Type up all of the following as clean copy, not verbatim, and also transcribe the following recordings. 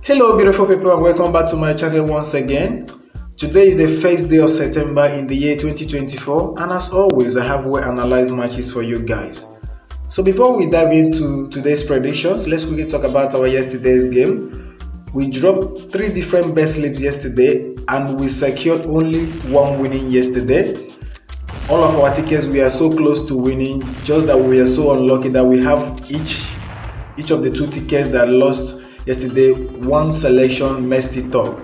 Hello beautiful people and welcome back to my channel once again. Today is the first day of September in the year 2024 and as always I have well analyzed matches for you guys. So before we dive into today's predictions, let's quickly talk about our yesterday's game. We dropped 3 different bet slips yesterday and we secured only one winning yesterday. All of our tickets we are so close to winning, just that we are so unlucky that we have each of the 2 tickets that lost yesterday, one selection messed it up.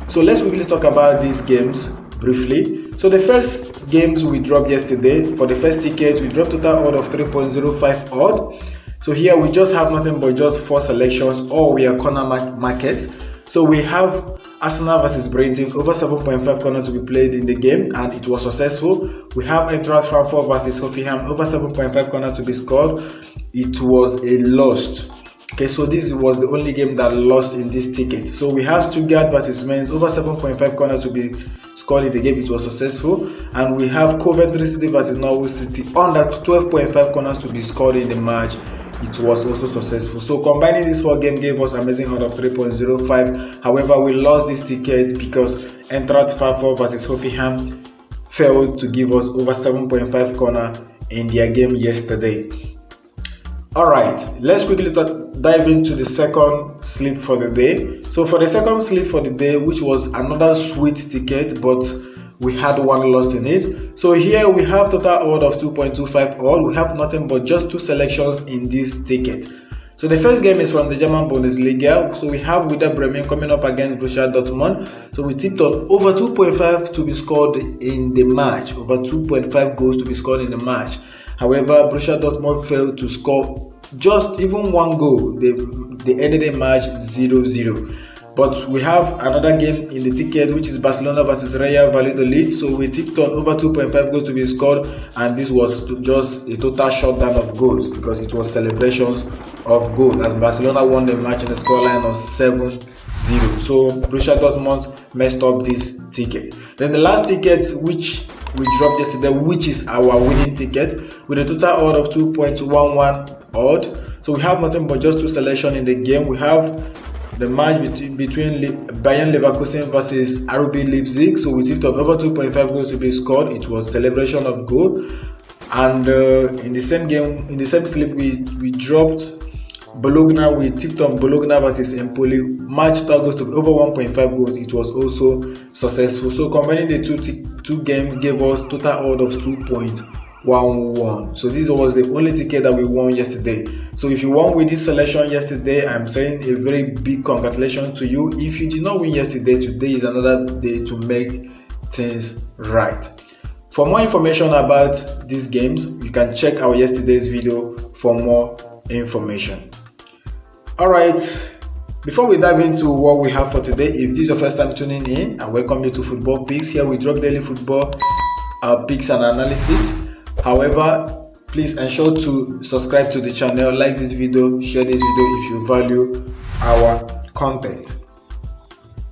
So let's quickly talk about these games briefly. So the first games we dropped yesterday, for the first tickets we dropped total odd of 3.05 odd. So here we just have nothing but just 4 selections, or we are corner markets. So we have Arsenal versus Brighton over 7.5 corner to be played in the game and it was successful. We have Eintracht Frankfurt versus Hoffenheim over 7.5 corner to be scored. It was a loss. Okay, so this was the only game that lost in this ticket. So we have Stuttgart versus Mainz over 7.5 corners to be scored in the game. It was successful. And we have Coventry City versus Norwich City under 12.5 corners to be scored in the match. It was also successful. So combining these 4 games gave us amazing odd of 3.05. However, we lost this ticket because Eintracht Frankfurt versus Hoffenheim failed to give us over 7.5 corner in their game yesterday. Alright, let's quickly dive into the second slip for the day. So for the second slip for the day, which was another sweet ticket, but we had one loss in it. So here we have total odd of 2.25 odd. We have nothing but just 2 selections in this ticket. So the first game is from the German Bundesliga. So we have Werder Bremen coming up against Borussia Dortmund. So we tipped on over 2.5 to be scored in the match, over 2.5 goals to be scored in the match. However, Borussia Dortmund failed to score just even one goal. They ended the match 0-0. But we have another game in the ticket, which is Barcelona versus Real Valladolid. So we tipped on over 2.5 goals to be scored, and this was just a total shutdown of goals because it was celebrations of goals as Barcelona won the match in a scoreline of 7-0. So Borussia Dortmund messed up this ticket. Then the last ticket, which we dropped yesterday, which is our winning ticket, with a total odd of 2.11 odd. So we have nothing but just 2 selections in the game. We have the match between Bayern Leverkusen versus RB Leipzig. So we tipped on over 2.5 goals to be scored. It was celebration of goal. And in the same game, in the same slip, we dropped Bologna. We tipped on Bologna versus Empoli. Match total goes to over 1.5 goals. It was also successful. So combining the two games gave us total odd of 2.11. So this was the only ticket that we won yesterday. So if you won with this selection yesterday, I'm saying a very big congratulations to you. If you did not win yesterday, today is another day to make things right. For more information about these games, you can check our yesterday's video for more information. Alright, before we dive into what we have for today, if this is your first time tuning in, I welcome you to Footballpickz. Here we drop daily football picks and analysis. However, please ensure to subscribe to the channel, like this video, share this video if you value our content.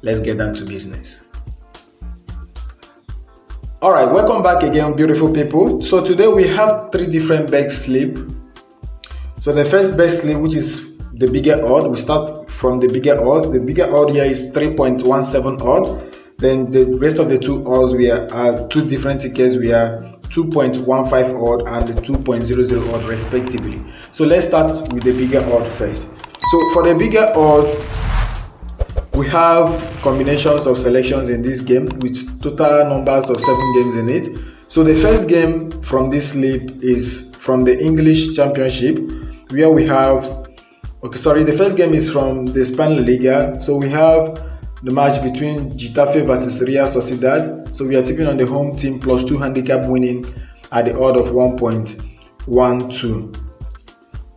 Let's get down to business. Alright, welcome back again, beautiful people. So today we have 3 different bet slips. So the first bet slip, which is the bigger odd, we start from the bigger odd. The bigger odd here is 3.17 odd. Then the rest of the 2 odds we are 2 different tickets. We are 2.15 odd and the 2.00 odd respectively. So let's start with the bigger odd first. So for the bigger odd, we have combinations of selections in this game with total numbers of 7 games in it. So the first game from this slip is from the English Championship, where we have the first game is from the Spanish Liga. So we have the match between Getafe versus Real Sociedad. So we are taking on the home team plus 2 handicap winning at the odd of 1.12.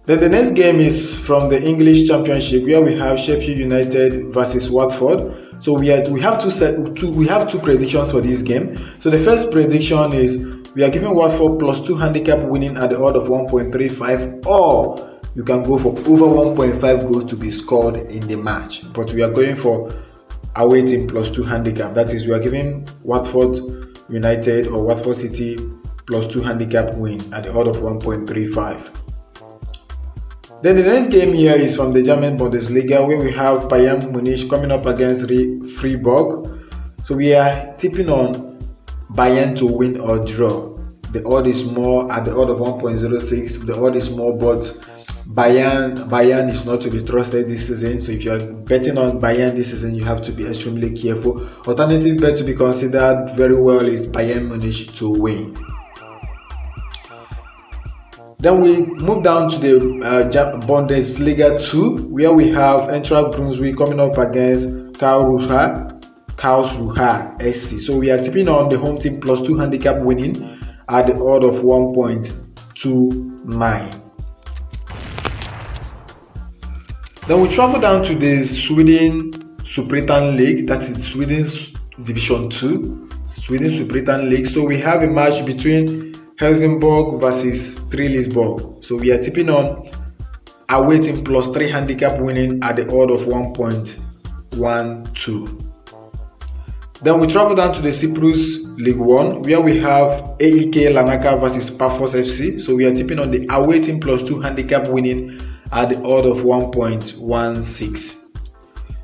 Then the next game is from the English Championship, where we have Sheffield United versus Watford. So we have 2 predictions for this game. So the first prediction is we are giving Watford plus 2 handicap winning at the odd of 1.35, or you can go for over 1.5 goals to be scored in the match. But we are going for away team plus 2 handicap. That is, we are giving Watford United or Watford City plus 2 handicap win at the odd of 1.35. Then the next game here is from the German Bundesliga, where we have Bayern Munich coming up against Freiburg. So we are tipping on Bayern to win or draw. The odd is more at the odd of 1.06. The odd is more, but Bayern is not to be trusted this season. So if you are betting on Bayern this season, you have to be extremely careful. Alternative bet to be considered very well is Bayern Munich to win. Then we move down to the Bundesliga 2, where we have Eintracht Brunswick coming up against Karlsruhe SC. So we are tipping on the home team plus 2 handicap winning at the odd of 1.29. Then we travel down to the Sweden Superettan League, that is Sweden's Division 2, Sweden Superettan League. So we have a match between Helsingborg versus Trelleborg. So we are tipping on away team plus 3 handicap winning at the odd of 1.12. Then we travel down to the Cyprus League 1, where we have AEK Larnaca versus Paphos FC. So we are tipping on the away team plus 2 handicap winning at the odd of 1.16.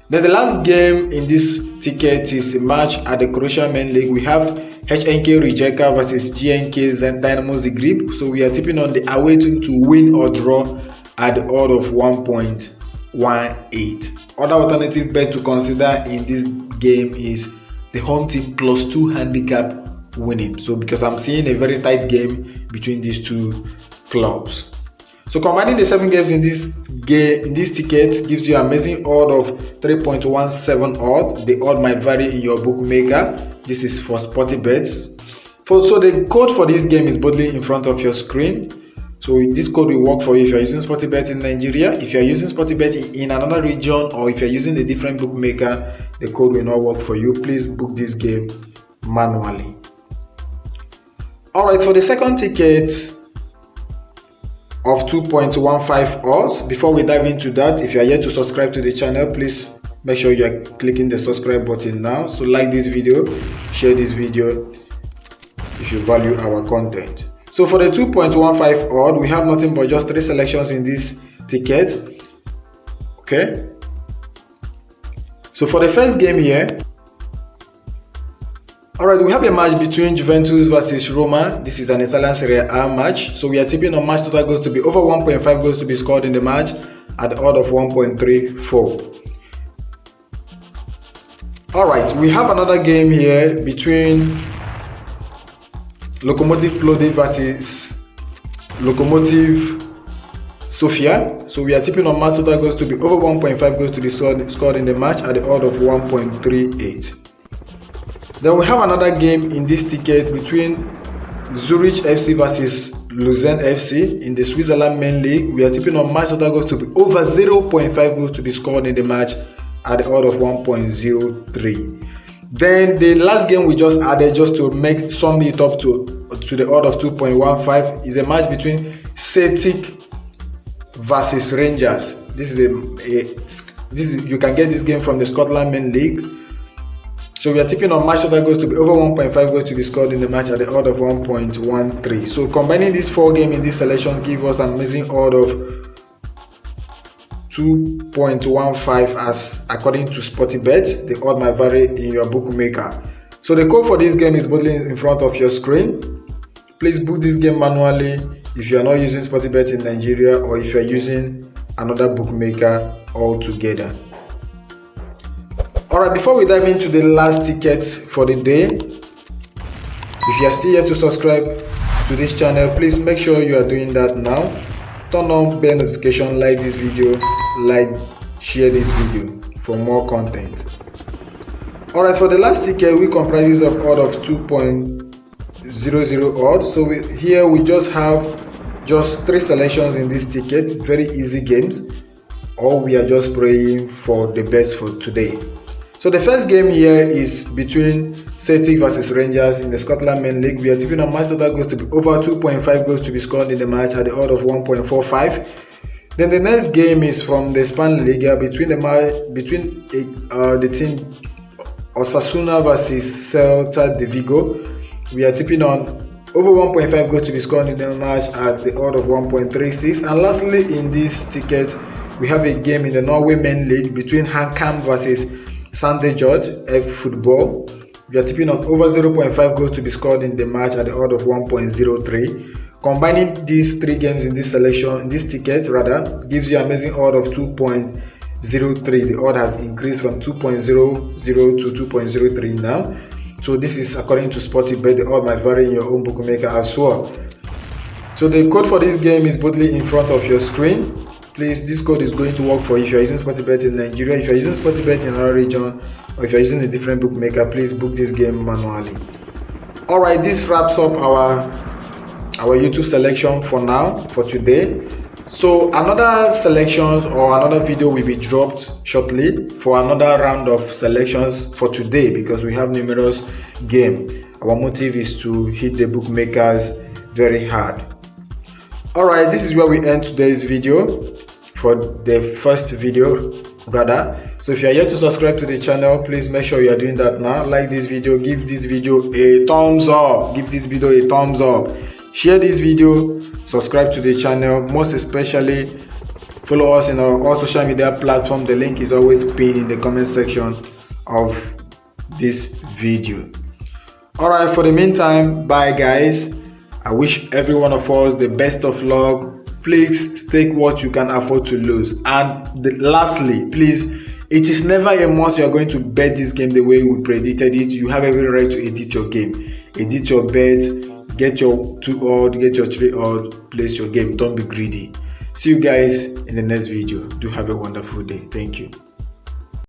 Then the last game in this ticket is a match at the Croatian Main League. We have HNK Rijeka versus GNK Dynamo Zagreb. So we are tipping on the away team to win or draw at the odd of 1.18. Other alternative bet to consider in this game is the home team plus 2 handicap winning. So because I'm seeing a very tight game between these two clubs. So combining the 7 games in this ticket gives you an amazing odd of 3.17 odd. The odd might vary in your bookmaker. This is for Footballpickz. So the code for this game is boldly in front of your screen. So this code will work for you if you're using Footballpickz in Nigeria. If you're using Footballpickz in another region, or if you're using a different bookmaker, the code will not work for you. Please book this game manually. Alright, for the second ticket of 2.15 odds, before we dive into that, if you are yet to subscribe to the channel, please make sure you are clicking the subscribe button now. So like this video, share this video if you value our content. So for the 2.15 odd, we have nothing but just 3 selections in this ticket. Okay, so for the first game here, alright, we have a match between Juventus versus Roma. This is an Italian Serie A match. So we are tipping on match total goals to be over 1.5 goals to be scored in the match at the odd of 1.34. Alright, we have another game here between Lokomotiv Plovdiv versus Lokomotiv Sofia. So we are tipping on match total goals to be over 1.5 goals to be scored in the match at the odd of 1.38. Then we have another game in this ticket between Zurich FC versus Lucerne FC in the Switzerland Main League. We are tipping on match total goals to be over 0.5 goals to be scored in the match at the odd of 1.03. Then the last game we just added, just to sum it up to the odd of 2.15, is a match between Celtic versus Rangers. You can get this game from the Scotland Main League. So we are tipping on match total goals to be over 1.5 goals to be scored in the match at the odd of 1.13. So combining these 4 games in these selections give us an amazing odd of 2.15 as according to Footballpickz. The odd might vary in your bookmaker. So the code for this game is boldly in front of your screen. Please book this game manually if you are not using Footballpickz in Nigeria, or if you are using another bookmaker altogether. Alright, before we dive into the last ticket for the day, if you are still yet to subscribe to this channel, please make sure you are doing that now. Turn on bell notification, like this video, share this video for more content. Alright, for the last ticket, we comprises of odd of 2.00 odd. So here we just have 3 selections in this ticket, very easy games. All we are just praying for the best for today. So the first game here is between Celtic versus Rangers in the Scotland Main League. We are tipping on match total goals to be over 2.5 goals to be scored in the match at the odd of 1.45. Then the next game is from the Spanish Liga between the team Osasuna versus Celta de Vigo. We are tipping on Over 1.5 goals to be scored in the match at the odd of 1.36. And lastly, in this ticket, we have a game in the Norway Men League between HamKam versus Sandefjord F Football. We are tipping on over 0.5 goals to be scored in the match at the odd of 1.03. Combining these three games in this selection, this ticket rather, gives you an amazing odd of 2.03. The odd has increased from 2.00 to 2.03 now. So this is according to Sportybet. The odd might vary in your own bookmaker as well. So the code for this game is boldly in front of your screen. Please, this code is going to work for you if you are using Sportybet in Nigeria. If you are using Sportybet in our region, or if you are using a different bookmaker, please book this game manually. Alright, this wraps up our YouTube selection for now, for today. So another selections or another video will be dropped shortly for another round of selections for today, because we have numerous games. Our motive is to hit the bookmakers very hard. Alright, this is where we end today's video, for the first video rather. So if you are yet to subscribe to the channel, please make sure you are doing that now. Like this video, give this video a thumbs up, share this video, subscribe to the channel, most especially follow us in our all social media platform. The link is always pinned in the comment section of this video. Alright, for the meantime, bye guys. I wish every one of us the best of luck. Please stake what you can afford to lose. And lastly, please, it is never a must you are going to bet this game the way we predicted it. You have every right to edit your game, edit your bet, get your 2 odd, get your 3 odd, place your game. Don't be greedy. See you guys in the next video. Do have a wonderful day. Thank you.